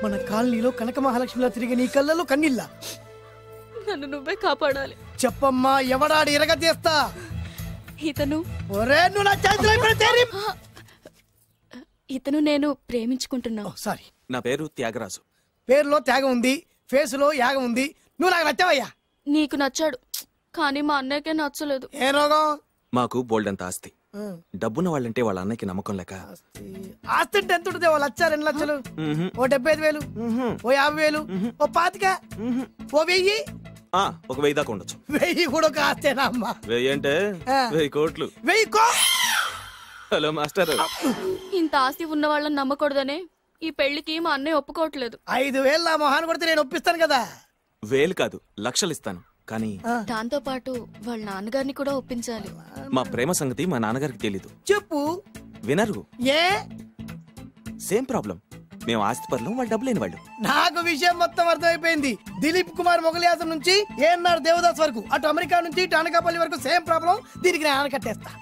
మన కాలనీలో కనక మహాలక్ష్మిలా తిరిగి నీ కళ్ళలో కన్నీళ్ళ. నన్ను నువ్వే కాపాడాలి. చెప్పమ్మా, ఎవడాడి ఎరగ తీస్తా. ఇతను ఇతను నేను ప్రేమించుకుంటున్నా. సారీ, నా పేరు త్యాగరాజు. పేరులో త్యాగం ఉంది, ఫేసులో యాగం ఉంది. నువ్వు నాకు నచ్చావయ్యా. నీకు నచ్చాడు, కానీ మా అన్నయ్యకే నచ్చలేదు. ఏ రోగం? మాకు బోల్డంత ఆస్తి. డబ్బున్న వాళ్ళంటే వాళ్ళ అన్నకి నమ్మకం లేక. ఆస్తి అంటే ఎంత ఉంటుంది? 1,00,000, 2 లక్షలు, ఓ 75,000, ఓ 50,000, ఓ 25,000, ఓ 1000. ఒక 1000 దాకా ఉండొచ్చు. 1000 కూడా ఒక ఆస్తేనా అమ్మా? 1000 అంటే 1000 కోట్లు. 1000 హలో మాస్టర్. ఇంత ఆస్తి ఉన్న వాళ్ళని నమ్మకూడదనే ఈ పెళ్లికి మా అన్నయ్య ఒప్పుకోవట్లేదు. 5,000 నా మొహాన్ని కొడితే నేను ఒప్పిస్తాను కదా. 1000 కాదు, లక్షలు ఇస్తాను. కానీ దాంతో పాటు వాళ్ళ నాన్నగారిని కూడా ఒప్పించాలి. మా ప్రేమ సంగతి మా నాన్నగారికి తెలీదు. చెప్పు. వినరు. ఏ? Same problem. మేము ఆస్తి పరులు, వాళ్ళు డబ్బు లేని వాళ్ళు. నాకు విషయం మొత్తం అర్థమైపోయింది. దిలీప్ కుమార్ మొగలియాసం నుంచి ఏఎన్ఆర్ దేవదాస్ వరకు, అటు అమెరికా నుంచి ఇటు అనకాపల్లి వరకు సేమ్ ప్రాబ్లం. దీనికి నేను కట్టేస్తా,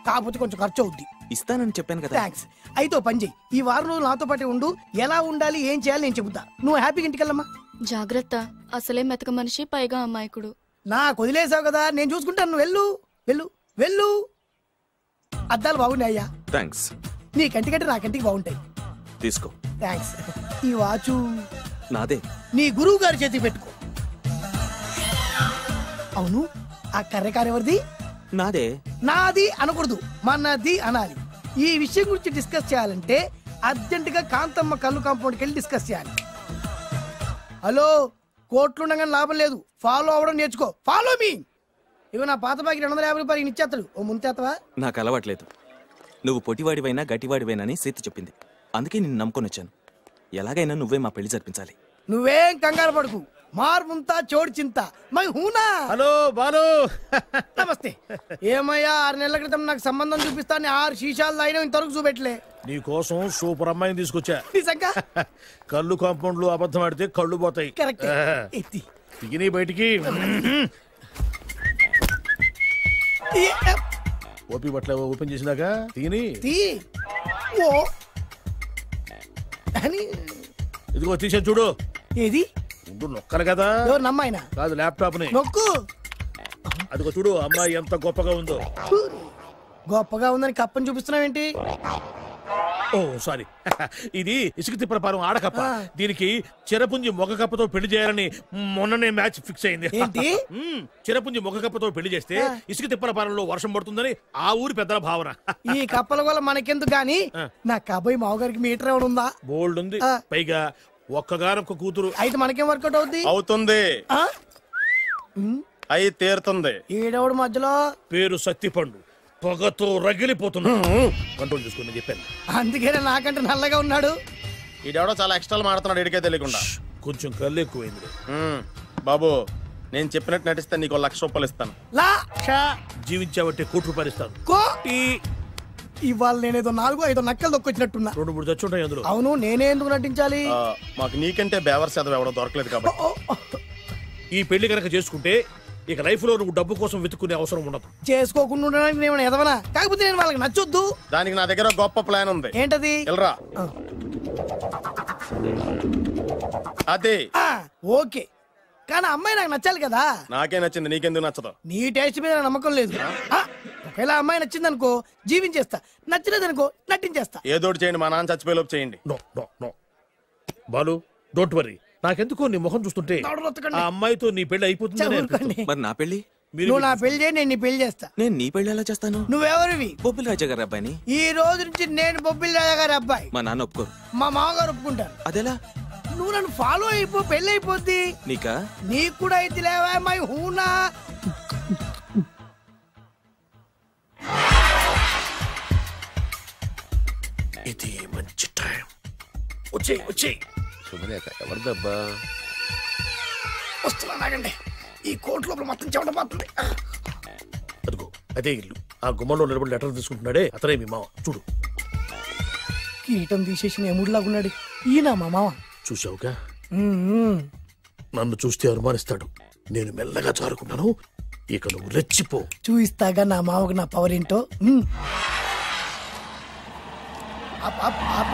కాకపోతే కొంచెం ఖర్చు అవుద్ది. ఇస్తానని చెప్పాను కదా. థ్యాంక్స్. అయితే పని చెయ్యి, ఈ వారం రోజులు నాతో పాటే ఉండు. ఎలా ఉండాలి, ఏం చేయాలి నేను చెబుతా. నువ్వు హ్యాపీగా ఇంటికెళ్ళమ్మా. జాగ్రత్త, అసలే మెతక మనిషి, పైగా అమాయకుడు. నాకు వదిలేసావు కదా, నేను చూసుకుంటాను. నువ్వు వెళ్ళు వెళ్ళు వెళ్ళు. అద్దాలు బాగున్నాయి అయ్యా. థ్యాంక్స్. నీ కంటికంటే నా కంటికి బాగుంటాయి. తీసుకో. థ్యాంక్స్. ఈ వాచు నాదే. నీ గురువు గారి చేతికి పెట్టుకో. అవును, ఆ కర్రెకారు ఎవరిది? నాదే. నాది అనకూడదు, మనది అనాలి. ఈ విషయం గురించి డిస్కస్ చేయాలంటే అర్జెంట్ గా కాంతమ్మ కళ్ళు కాంపౌండ్కి వెళ్ళి డిస్కస్ చేయాలి. హలో, కోట్లుండగానే లాభం లేదు. ఫాలో అవ్వడం నేర్చుకో. Follow me. ఇవి నా పాత బాకి 250 రూపాయలు ఇచ్చేస్తాడు. ఓ ముంతేత్తవా? నాకు అలవాట్లేదు. నువ్వు పొట్టివాడివైనా గట్టివాడివైనా అని సీత చెప్పింది. అందుకే నిన్ను నమ్ముకొని వచ్చాను. ఎలాగైనా నువ్వే మా పెళ్లి జరిపించాలి. నువ్వేం కంగారు పడుకు. మార్ముంతా చోడు చింత మై హూనా. హలో బాలు. నమస్తే. ఏమయ్యా, 6 నెలల క్రితం నాకు సంబంధం చూపిస్తాను 6 శీషాలు తాగినా ఇంతవరకు చూపెట్టలే. నీ కోసం సూపర్ అమ్మాయిని తీసుకొచ్చా. నిజంగా? కళ్ళు కాంపౌండ్ లో అబద్ధం ఆడితే కళ్ళు పోతాయి. కరెక్ట్. దిగిని బయటికి. ఓపి బట్ల ఓపెన్ చేసినాక తిని ఇదిగో తీసే చూడు. ఏది? నొక్కలు కదా. ఎవరు నమ్మాయినా? కాదు, ల్యాప్టాప్ ని నొక్కు. అదిగో చూడు, అమ్మాయి ఎంత గొప్పగా ఉందో. గొప్పగా ఉందని కప్పని చూపిస్తున్నావేంటి? ఓ సారీ, ఇది ఇసుక తిప్పల పారం ఆడకప్ప. దీనికి చిరపుంజి మొగ కప్పతో పెళ్లి చేయాలని మొన్ననే మ్యాచ్ ఫిక్స్ అయింది. చిరపుంజి మొగ కప్పతో పెళ్లి చేస్తే ఇసుక తిప్పల పారంలో వర్షం పడుతుందని ఆ ఊరి పెద్దల భావన. ఈ కప్పల వల్ల మనకెందుకు గాని, నా కాబోయే మావగారికి మీటర్ ఎవడు ఉందా? బోల్డ్ ఉంది. పైగా ఒక్కగానొక్క కూతురు. అయితే మనకేం వర్కౌట్ అవుద్ది? అవుతుంది, అయి తీరుతుంది. ఈడవుడు మధ్యలో పేరు సత్తిపండు, పొగతో రగిలిపోతున్నా. కంట్రోల్ చూసుకుని చెప్పాను. అందుకేనే నాకంటే నల్లగా ఉన్నాడు. ఈడెవడో చాలా ఎక్స్ట్రాలు మాడుతున్నాడు, ఇడికే తెలియకుండా. కొంచెం కళ్ళు ఎక్కువైంది. బాబు, నేను చెప్పినట్టు నటిస్తే నీకు 1,00,000 రూపాయలు ఇస్తాను. జీవించావంటే ₹1,00,000 ఇస్తాను. ఇవాళ నేనేదో 4-5 నక్కలు దొక్కొచ్చినట్టున్నా. 2-3 చచ్చుంటాయి అందులో. అవును, నేనే ఎందుకు నటించాలి? మాకు నీకంటే బేవర్ చదువు ఎవడో దొరకలేదు కాబట్టి. ఈ పెళ్లి కనుక చేసుకుంటే ఇక లైఫ్ లో నువ్వు డబ్బు కోసం వెతుక్కునే అవసరం ఉండదు. చేసుకోకుండా ఉండడానికి నేను ఎదవనా? కాకపోతే నేను వాళ్ళకి నచ్చొద్దు. దానికి నా దగ్గర గొప్ప ప్లాన్ ఉంది. ఏంటది? వెళ్ళరా. అదే. ఓకే, కానీ అమ్మాయి నాకు నచ్చాలి కదా. నాకే నచ్చింది, నీకెందుకు నచ్చదు? నీ టేస్ట్ మీద నమ్మకం లేదు. ఒకవేళ అమ్మాయి నచ్చింది అనుకో జీవించేస్తా, నచ్చలేదు అనుకో నటించేస్తా. ఏదోటి చేయండి, మా నాన్న చచ్చిపోయేలోపు చేయండి. No no no Balu, don't worry. నాకెందుకో నీ ముఖం చూస్తుంటే ఆ అమ్మాయితో నీ పెళ్లి అయిపోతుంది. మరి నా పెళ్లి? నువ్వు నా పెళ్లి చేయి, నేను నీ పెళ్లి చేస్తా. నేను నీ పెళ్లి ఎలా చేస్తాను? నువ్వెవరివి? బొబ్బిలి రాజా గారి అబ్బాయిని. ఈ రోజు నుంచి నేను బొబ్బిలి రాజా గారి అబ్బాయి. మా నాన్న ఒప్పుకోరు. మా మామగారు ఒప్పుకుంటారు. అదెలా? నువ్వు నన్ను ఫాలో అయిపో, పెళ్లి అయిపోద్ది. నీకా? నీకు కూడా అయితే లేవా మై హూనా. ఇది మంచి టైం. వచ్చేయ్ వచ్చేయ్. శుభలేఖ ఎవరిదబ్బా? వస్తున్నా, నాగండి. ఈ కోర్టు లోపల మొత్తం చెమటపోతుంది. అదిగో అదే ఇల్లు. ఆ గుమ్మంలో నిలబడి లెటర్ తీసుకుంటున్నాడే అతనే మీ మామ. చూడు, కిరీటం తీసేసిన ఎముడిలాగున్నాడు. ఈయన మా మామ. చూసావుగా, నన్ను చూస్తే అనుమానిస్తాడు. నేను మెల్లగా చారుకున్నాను. ఇక నువ్వు రెచ్చిపో. చూయిస్తాగా నా మామకు నా పవర్ ఏంటో.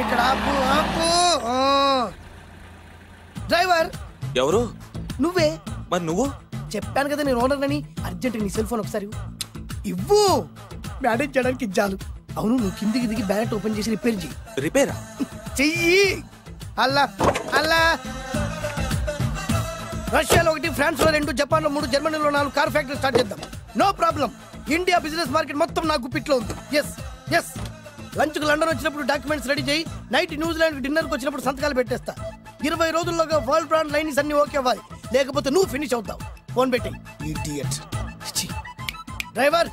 ఇక్కడ ఆపు ఆపు. డ్రైవర్ ఎవరు? నువ్వే. మరి నువ్వు? చెప్పాను కదా నేను ఓనర్ అని. అర్జెంట్ నీ సెల్ ఫోన్ ఒకసారి ఇవ్వు. మేనేజ్ చేయడానికి ఇచ్చాను. అవును, నువ్వు కిందికి దిగి బ్యాలెట్ ఓపెన్ చేసి రిపేర్ చెయ్యి. రిపేరా? చెయ్యి. అల్లా అల్లా. రష్యాలో 1, ఫ్రాన్స్ లో 2, జపాన్ లో 3, జర్మనీలో 4 కార్ ఫ్యాక్టరీ స్టార్ట్ చేద్దాం. No problem. India business market మొత్తం నా గుప్పిట్లో ఉంది. Yes yes. లంచ్ కు లండన్ వచ్చినప్పుడు డాక్యుమెంట్స్ రెడీ చేయి. నైట్ న్యూజిలాండ్ డిన్నర్ కు వచ్చినప్పుడు సంతకాలు పెట్టేస్తా. 20 రోజుల్లోగా వరల్డ్ బ్రాండ్ లైన్స్ అన్ని ఓకే అవ్వాలి, లేకపోతే నువ్వు ఫినిష్ అవుతావు. ఫోన్ పెట్టే ఇడియట్. డ్రైవర్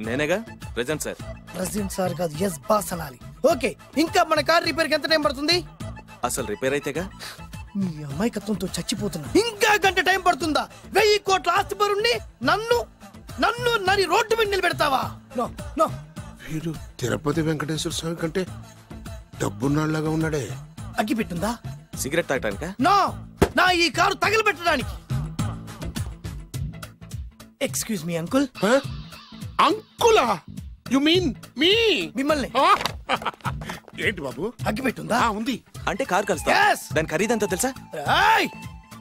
నేనేగా ప్రెజెంట్ సార్. ప్రెసిడెంట్ సార్ కాదు, ఎస్ బాస్ అనాలి. ఓకే, ఇంకా మన కార్ రిపేర్ కి ఎంత టైం పడుతుంది? అసలు రిపేర్ అయితేగా. మీ అమాయకత్వంతో చచ్చిపోతున్నా. ఇంకా గంట టైం పడుతుందా? 1000 కోట్ల ఆస్తిపరుణ్ణి నన్ను నన్ను నరి రోడ్డు మీద నిలబెడతావా? No no. వీడు తిరుపతి వెంకటేశ్వర స్వామి కంటే డబ్బున్నాళ్ళగా ఉన్నాడే. అగ్గి పెట్టుందా? సిగరెట్ తాగటానికా? నో, నా ఈ కారు తగిలిపెట్టడానికి. Excuse me uncle. అంకులా? You mean me? మిమ్మల్ని. ఏంటి బాబు? అగ్గి పెట్టుందా? ఉంది. అంటే కార్ కలుస్తా. Yes. దాని ఖరీదంతా తెలుసా? ఏయ్!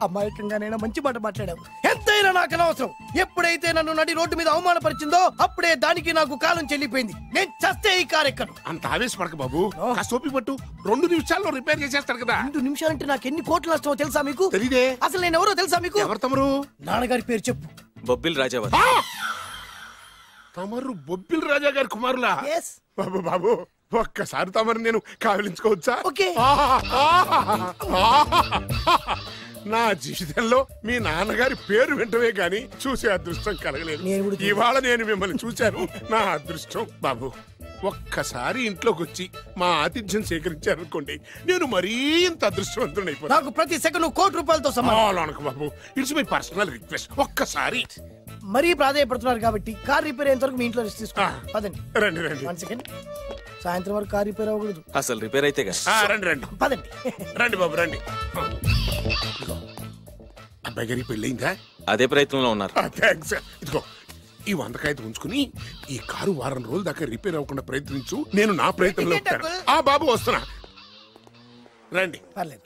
అమాయకంగానైనా మంచి మాట మాట్లాడావు. ఎంతైనా నాకు అనవసరం. ఎప్పుడైతే నన్ను నడి రోడ్డు మీద అవమానపరిచిందో అప్పుడే దానికి నాకు కాలం చెల్లిపోయింది. నేను చస్తే ఈ కారు ఎక్కను. అంత ఆవేశపడక బాబు. కాస్త ఓపిక పట్టు. 2 నిమిషాల్లో రిపేర్ చేసేస్తారు కదా. 2 నిమిషాలంటే నాకు ఎన్ని కోట్ల నష్టమో తెలుసా మీకు? తెలీదే. అసలు నేను ఎవరో తెలుసా మీకు? ఎవరు తమరు? నాన్నగారి పేరు చెప్పు. బొబ్బిల్ రాజావారు. తమరు బొబ్బిల్ రాజా గారి కుమారులా? Yes. బాబు బాబు, ఒక్కసారి తమరు నేను కావలించుకోవచ్చా? ఓకే. నా జీవితంలో మీ నాన్నగారి పేరు వింటమే గాని చూసే అదృష్టం కలగలేదు. ఇవాళ నేను మిమ్మల్ని చూశాను, నా అదృష్టం. బాబు, ఒక్కసారి ఇంట్లోకి వచ్చి మా ఆతిథ్యం సేకరించారనుకోండి, నేను మరీ ఇంత అదృష్టవంతుడైపోతాను. నాకు ప్రతి సెకండ్ 1 కోటి రూపాయలతో సమానం. బాబు, ఇట్స్ మై పర్సనల్ రిక్వెస్ట్. ఒక్కసారి. మరీ ప్రాధాయపడుతున్నారు కాబట్టి కార్ రిపేర్ అయ్యేంత వరకు మీ ఇంట్లో రెస్ట్ తీసుకోండి. పదండి. రండి రండి. 1 సెకండ్. సాయంత్రం వరకు కార్ రిపేర్ అవ్వకూడదు. అసలు రిపేర్ అయితేగా. రండి రండి. పదండి. రండి బాబు రండి. అబ్బాయి గారికి పెళ్ళయిందా? అదే ప్రయత్నంలో ఉన్నారు. థ్యాంక్స్. ఇదిగో ఈ 100 కాయలు ఉంచుకుని ఈ కారు వారం రోజుల దాకా రిపేర్ అవ్వకుండా ప్రయత్నించు. నేను నా ప్రయత్నంలో ఉంటాను. బాబు వస్తున్నా. రండి. పర్లేదు.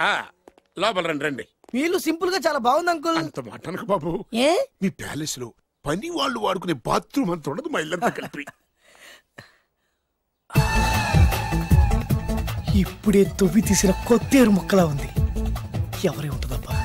లోపల రండి రండి. వీళ్ళు సింపుల్ గా చాలా బాగుంది అంకుల్. అంత మాట అనకు బాబు. ఏ? మీ ప్యాలెస్ లో పని వాళ్ళు వాడుకునే బాత్రూమ్ అంత ఉండదు మా ఇల్లంతా కలిపి. ఇప్పుడే తొవ్వి తీసిన కొత్తేరు మొక్కలా ఉంది. ఎవరే ఉంటుందబ్బా?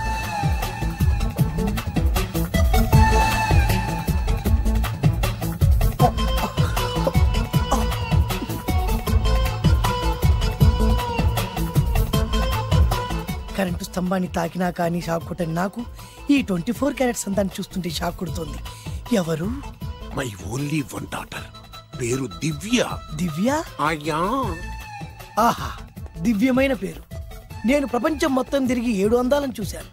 కరెంటు స్తంభాన్ని తాకినా కానీ షాక్ కొట్టని నాకు ఈ 24 క్యారెట్స్ అందాన్ని చూస్తుంటే షాక్ కొడుతోంది. ఎవరు? My only 1 daughter. పేరు దివ్య. దివ్య? అయ్యా. ఆహా, దివ్యమైన పేరు. నేను ప్రపంచం మొత్తం తిరిగి 7 అందాలను చూశాను.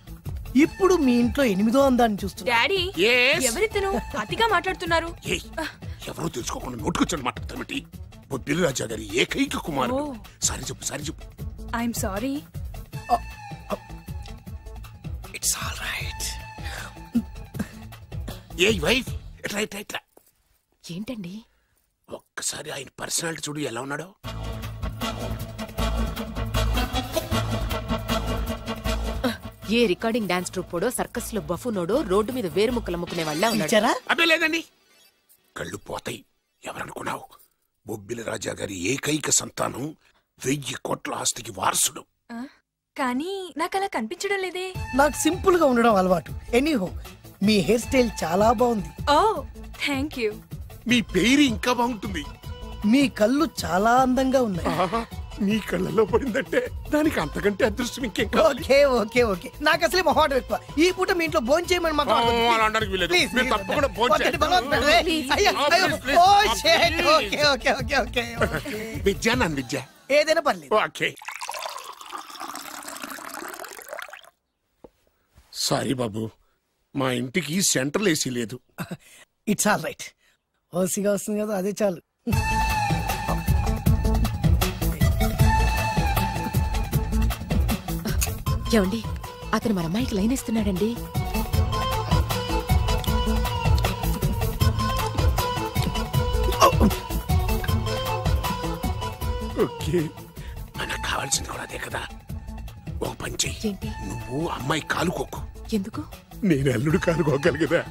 ఇప్పుడు మీ ఇంట్లో 8వ అందాన్ని చూస్తున్నా. Daddy, Yes? ఎవరితను అతిగా మాట్లాడుతున్నారు? ఏయ్, ఎవరో తెలుసుకోకుండా నోటుకొచ్చాడు మాట్లాడతామటి. బొబ్బిలి రాజా గారి ఏకైక కుమారుడు. సారీ చెప్పు, సారీ చెప్పు. I'm sorry. It's all right. A wife, right right. ఏంటండి? ఒక్కసారి ఆయన పర్సనాలిటీ చూడు ఎలా ఉన్నాడో. ఏ రికార్డింగ్ డాన్స్ ట్రూపోడో, సర్కస్ లో బఫునోడో, రోడ్డు మీద వేరు ముక్కలు అమ్ముకునే వాళ్ళ ఉన్నాడు. అబ్బే లేదండి, కళ్ళు పోతాయి. ఎవరనుకున్నావు? బొబ్బిలి రాజా గారి ఏకైక సంతానం, 1000 కోట్ల ఆస్తికి వారసుడు. కానీ నాకు అలా కనిపించడం లేదే. నాకు సింపుల్ గా ఉండడం అలవాటు. ఎనీహో, మీ హెయిర్ స్టైల్ చాలా బాగుంది. ఓ థ్యాంక్ యూ. మీ పేరు ఇంకా బాగుంటుంది. మీ కళ్ళు చాలా అందంగా ఉన్నాయి. నీ కళ్ళలో పడిందంటే దానికి అంతకంటే అదృష్టం ఇంకేం కావాలి. ఓకే ఓకే ఓకే, నాకు అసలే మొహాటం ఎక్కువ. ఈ పూట మీ ఇంట్లో భోజనం చేయమని మాకు అనడానికి వీలేదు. మీరు తప్పకుండా భోంచేయండి. విద్య నన్ను విద్య ఏదైనా పర్లేదు. ఓకే. సారీ బాబు, మా ఇంటికి సెంట్రల్ ఏసీ లేదు. It's all right. ఓసిగా వస్తుంది కదా, అదే చాలు. ఏమండి, అతను మన అమ్మాయికి లైన్ ఇస్తున్నాడండి. ఓకే, మనకు కావాల్సింది కూడా అదే కదా. ఒక పని చెయ్యి. ఏంటి? నువ్వు అమ్మాయి కాలుకోకు, ఎందుకు? నేను అల్లుడు కాలుకోగలిగదా?